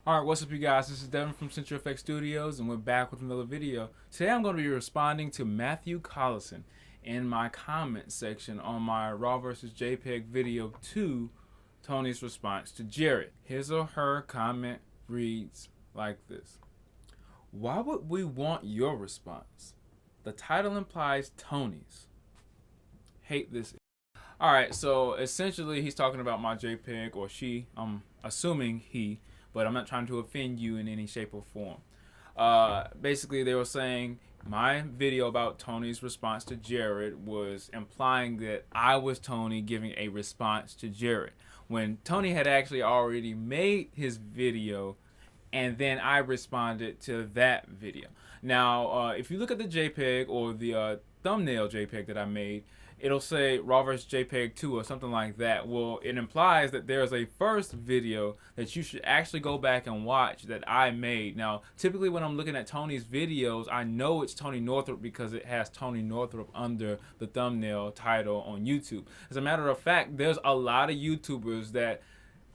Alright, what's up you guys? This is Devin from CenturyFX Studios and we're back with another video. Today I'm going to be responding to Matthew Collison in my comment section on my Raw vs. JPEG video 2, Tony's response to Jared. His or her comment reads like this. Why would we want your response? The title implies Tony's. Hate this. Alright, so essentially he's talking about my JPEG, or she, I'm assuming he, but I'm not trying to offend you in any shape or form. Basically, they were saying my video about Tony's response to Jared was implying that I was Tony giving a response to Jared, when Tony had actually already made his video, and then I responded to that video. Now, if you look at the JPEG or the thumbnail JPEG that I made, it'll say Raw vs. JPEG 2 or something like that. Well, it implies that there's a first video that you should actually go back and watch that I made. Now, typically when I'm looking at Tony's videos, I know it's Tony Northrup because it has Tony Northrup under the thumbnail title on YouTube. As a matter of fact, there's a lot of YouTubers that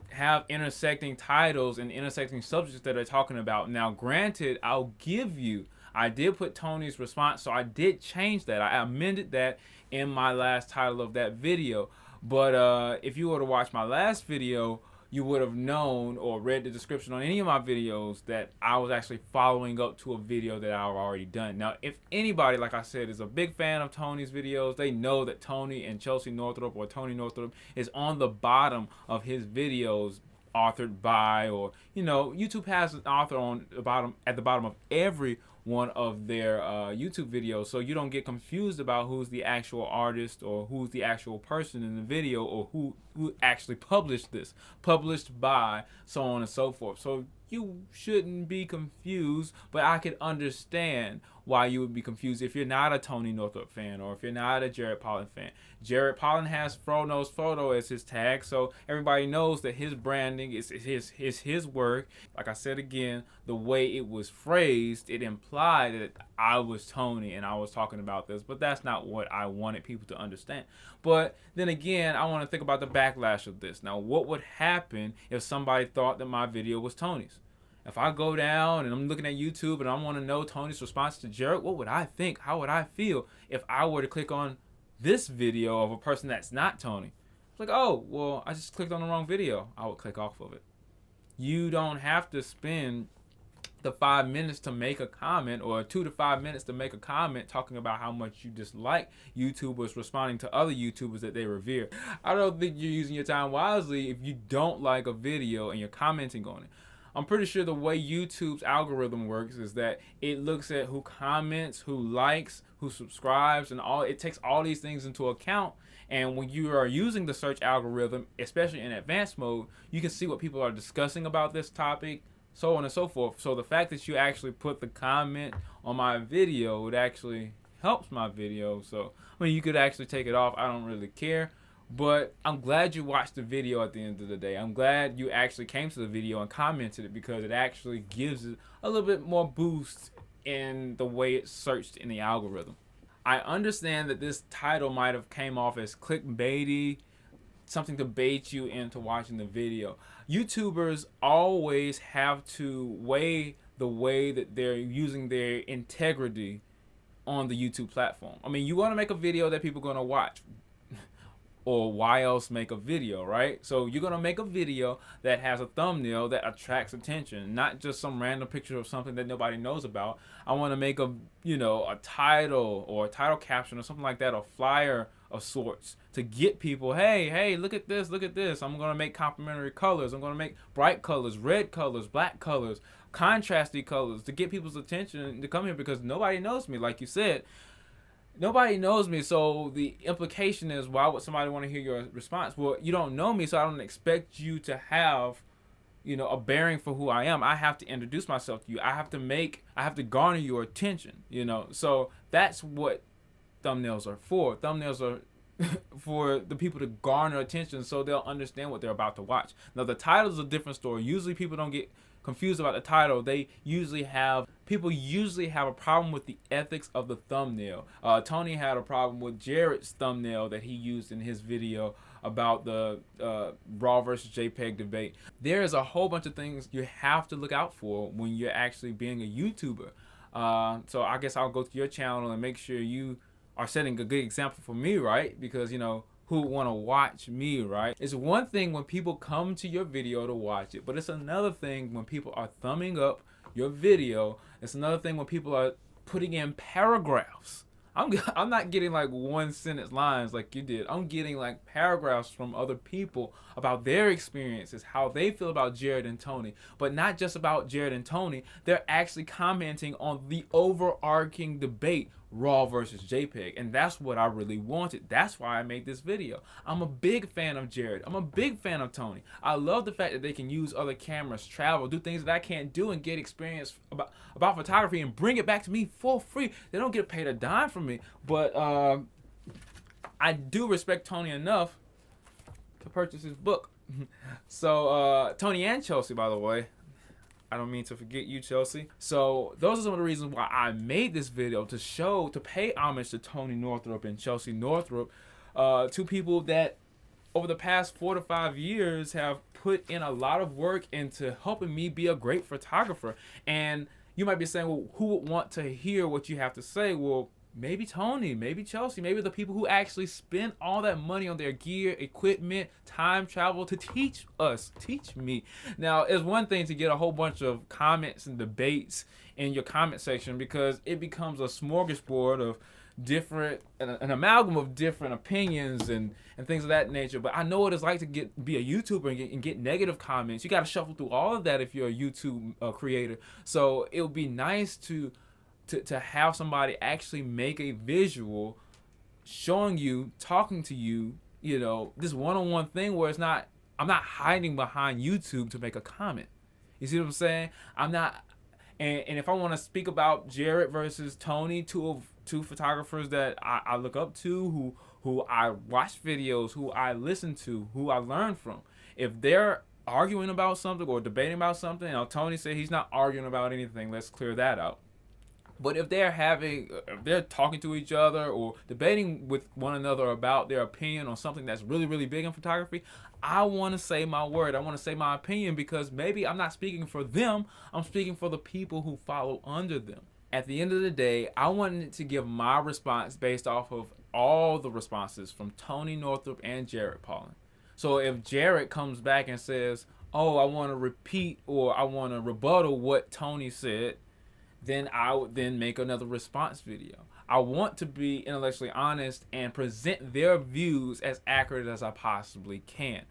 have intersecting titles and intersecting subjects that they're talking about. Now, granted, I'll give you, I did put Tony's response, so I did change that. I amended that in my last title of that video. But if you were to watch my last video, you would have known or read the description on any of my videos that I was actually following up to a video that I've already done. Now, if anybody, like I said, is a big fan of Tony's videos, they know that Tony and Chelsea Northrup or Tony Northrup is on the bottom of his videos, authored by, or YouTube has an author on the bottom, at the bottom of every one of their YouTube videos, so you don't get confused about who's the actual artist or who's the actual person in the video, or who actually published this, published by, so on and so forth. So you shouldn't be confused, but I could understand why you would be confused if you're not a Tony Northrup fan, or if you're not a Jared Polin fan. Jared Polin has Fro Knows Photo as his tag, so everybody knows that his branding is his work. Like I said again, the way it was phrased, it implied that I was Tony and I was talking about this, but that's not what I wanted people to understand. But then again, I want to think about the backlash of this. Now, what would happen if somebody thought that my video was Tony's? If I go down and I'm looking at YouTube and I want to know Tony's response to Jared, what would I think? How would I feel if I were to click on this video of a person that's not Tony? It's like, oh, well, I just clicked on the wrong video. I would click off of it. You don't have to spend the 5 minutes to make a comment, or 2 to 5 minutes to make a comment talking about how much you dislike YouTubers responding to other YouTubers that they revere. I don't think you're using your time wisely if you don't like a video and you're commenting on it. I'm pretty sure the way YouTube's algorithm works is that it looks at who comments, who likes, who subscribes, and all. It takes all these things into account. And when you are using the search algorithm, especially in advanced mode, you can see what people are discussing about this topic, so on and so forth. So the fact that you actually put the comment on my video, it actually helps my video. So, I mean, you could actually take it off. I don't really care. But I'm glad you watched the video at the end of the day. I'm glad you actually came to the video and commented it, because it actually gives it a little bit more boost in the way it's searched in the algorithm. I understand that this title might have came off as clickbaity, something to bait you into watching the video. YouTubers always have to weigh the way that they're using their integrity on the YouTube platform. I mean, you want to make a video that people are going to watch, or why else make a video, right? So you're gonna make a video that has a thumbnail that attracts attention, not just some random picture of something that nobody knows about. I want to make a a title or a title caption or something like that, a flyer of sorts, to get people, hey, look at this, look at this. I'm gonna make complementary colors. I'm gonna make bright colors, red colors, black colors, contrasty colors, to get people's attention to come here, because nobody knows me, like you said. Nobody knows me, so the implication is, why would somebody want to hear your response? Well, you don't know me, so I don't expect you to have, a bearing for who I am. I have to introduce myself to you. I have to garner your attention, So that's what thumbnails are for. Thumbnails are for the people to garner attention, so they'll understand what they're about to watch. Now, the title is a different story. Usually people don't get confused about the title. People usually have a problem with the ethics of the thumbnail. Tony had a problem with Jared's thumbnail that he used in his video about the RAW versus JPEG debate. There is a whole bunch of things you have to look out for when you're actually being a YouTuber. So I guess I'll go to your channel and make sure you are setting a good example for me, right? Because, you know, who want to watch me, right? It's one thing when people come to your video to watch it, but it's another thing when people are thumbing up your video. It's another thing when people are putting in paragraphs. I'm not getting like one sentence lines like you did. I'm getting like paragraphs from other people about their experiences, how they feel about Jared and Tony. But not just about Jared and Tony. They're actually commenting on the overarching debate, RAW versus JPEG. And that's what I really wanted. That's why I made this video. I'm a big fan of Jared. I'm a big fan of Tony. I love the fact that they can use other cameras, travel, do things that I can't do, and get experience about photography and bring it back to me for free. They don't get paid a dime from me, but I do respect Tony enough to purchase his book. So Tony and Chelsea, by the way, I don't mean to forget you, Chelsea. So those are some of the reasons why I made this video, to pay homage to Tony Northrup and Chelsea Northrup, two people that over the past 4 to 5 years have put in a lot of work into helping me be a great photographer. And you might be saying, well, who would want to hear what you have to say? Well, maybe Tony, maybe Chelsea, maybe the people who actually spend all that money on their gear, equipment, time, travel to teach me. Now, it's one thing to get a whole bunch of comments and debates in your comment section, because it becomes a smorgasbord of different, an amalgam of different opinions and things of that nature. But I know what it's like to be a YouTuber and get negative comments. You got to shuffle through all of that if you're a YouTube creator. So it would be nice to have somebody actually make a visual showing you, talking to you, you know, this one-on-one thing where I'm not hiding behind YouTube to make a comment. You see what I'm saying? I'm not, and if I want to speak about Jared versus Tony, two photographers that I look up to, who I watch videos, who I listen to, who I learn from, if they're arguing about something or debating about something, you know, Tony said he's not arguing about anything, let's clear that out. But if they're talking to each other or debating with one another about their opinion on something that's really, really big in photography, I want to say my word. I want to say my opinion, because maybe I'm not speaking for them. I'm speaking for the people who follow under them. At the end of the day, I wanted to give my response based off of all the responses from Tony Northrup and Jared Paulin. So if Jared comes back and says, oh, I want to repeat or I want to rebuttal what Tony said, then I would then make another response video. I want to be intellectually honest and present their views as accurate as I possibly can.